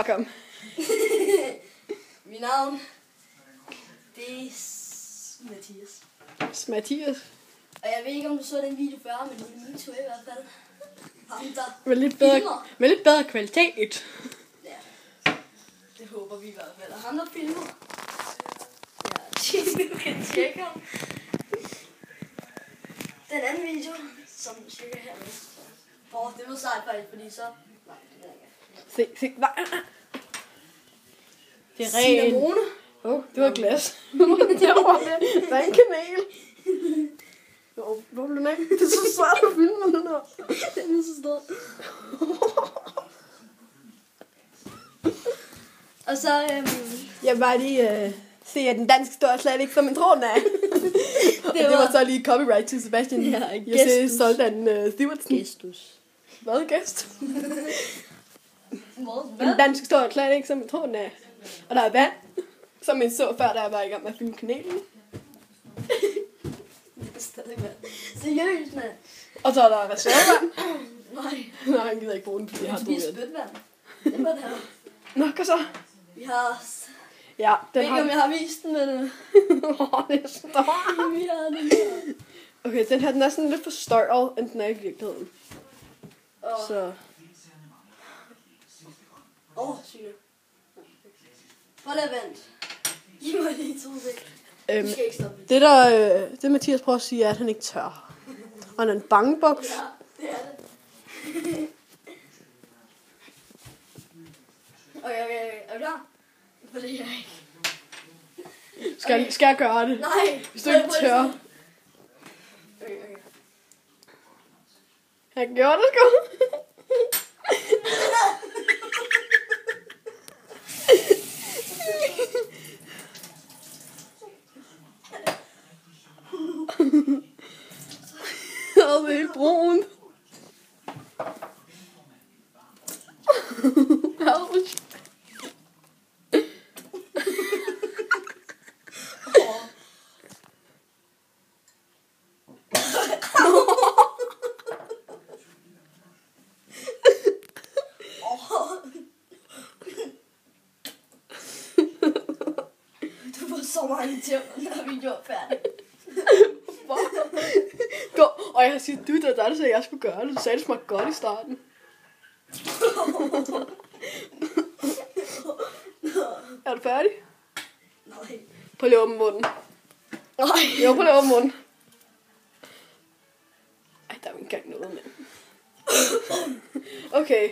Kom. Mit navn, det er Mathias. Og jeg ved ikke, om du så den video før, men det er min tur i hvert fald. Ham der Med lidt bedre kvalitet. Ja, det håber vi i hvert fald. Og ham der filmer. Ja, du kan tjekke ham. Den anden video, som cirka her med. Det var sejt faktisk, fordi så... Nej, det er ikke. Se. Nej. Det er Cinnamone. Det var glas. Derovre, der er en kanal. Hvor blev den af? Det er så svært at filme den her. Den er så stor. Og så... Jeg bare lige se, at den danske står slet ikke som en tråd af. det var så lige copyright til Sebastian. Ja, jeg ser Soldan Sivertsen. Gestus. Hvad gæst? Hvad? Den danske står slet ikke som en tråd af. Og der er vand, som jeg så før, da jeg var i gang med at filme kanalen. Seriøst, mand. Og så er der reservevand. Nej, han gider ikke bruge den, fordi jeg har vi drukket har den. spytvand. Det var det her. Nå, hvad så? Vi har også... Ja, den Ikke om jeg har vist den, men... det står. Vi har den her. Okay, den her, den er sådan lidt for større, end den er i virkeligheden. Så... sygt. Prøv lige at vente. Giv mig lige 2 sekunder. Du skal ikke stoppe. Det Mathias prøver at sige, er, at han ikke tør. Og han er en bangeboks. Ja, det er det. Okay. Er du klar? For det er jeg ikke. Skal jeg gøre det? Nej. Hvis du ikke tør. Okay. Han gjorde det sgu. Det er helt brun. Du får så meget til, når vi gjort færdig. Og jeg har sagt, du der sagde, at jeg skulle gøre det. Du sagde, det smagte godt i starten. Er du færdig? Nej. Prøv lige at åbne munden. Nej. Jo, prøv lige at åbne munden. Ej, der er jo ikke engang noget med. Okay.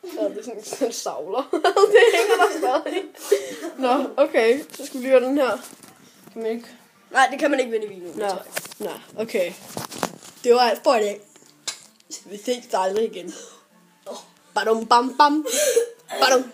Ja, det er sådan en savler. Det hænger der stadig. Nå, okay. Så skal vi lige gøre den her. Kan man ikke... Nej, det kan man ikke vinde i videoen. Nå, okay. Det var alt for i dag. Vi ses aldrig igen. Badum bam bam. Badum.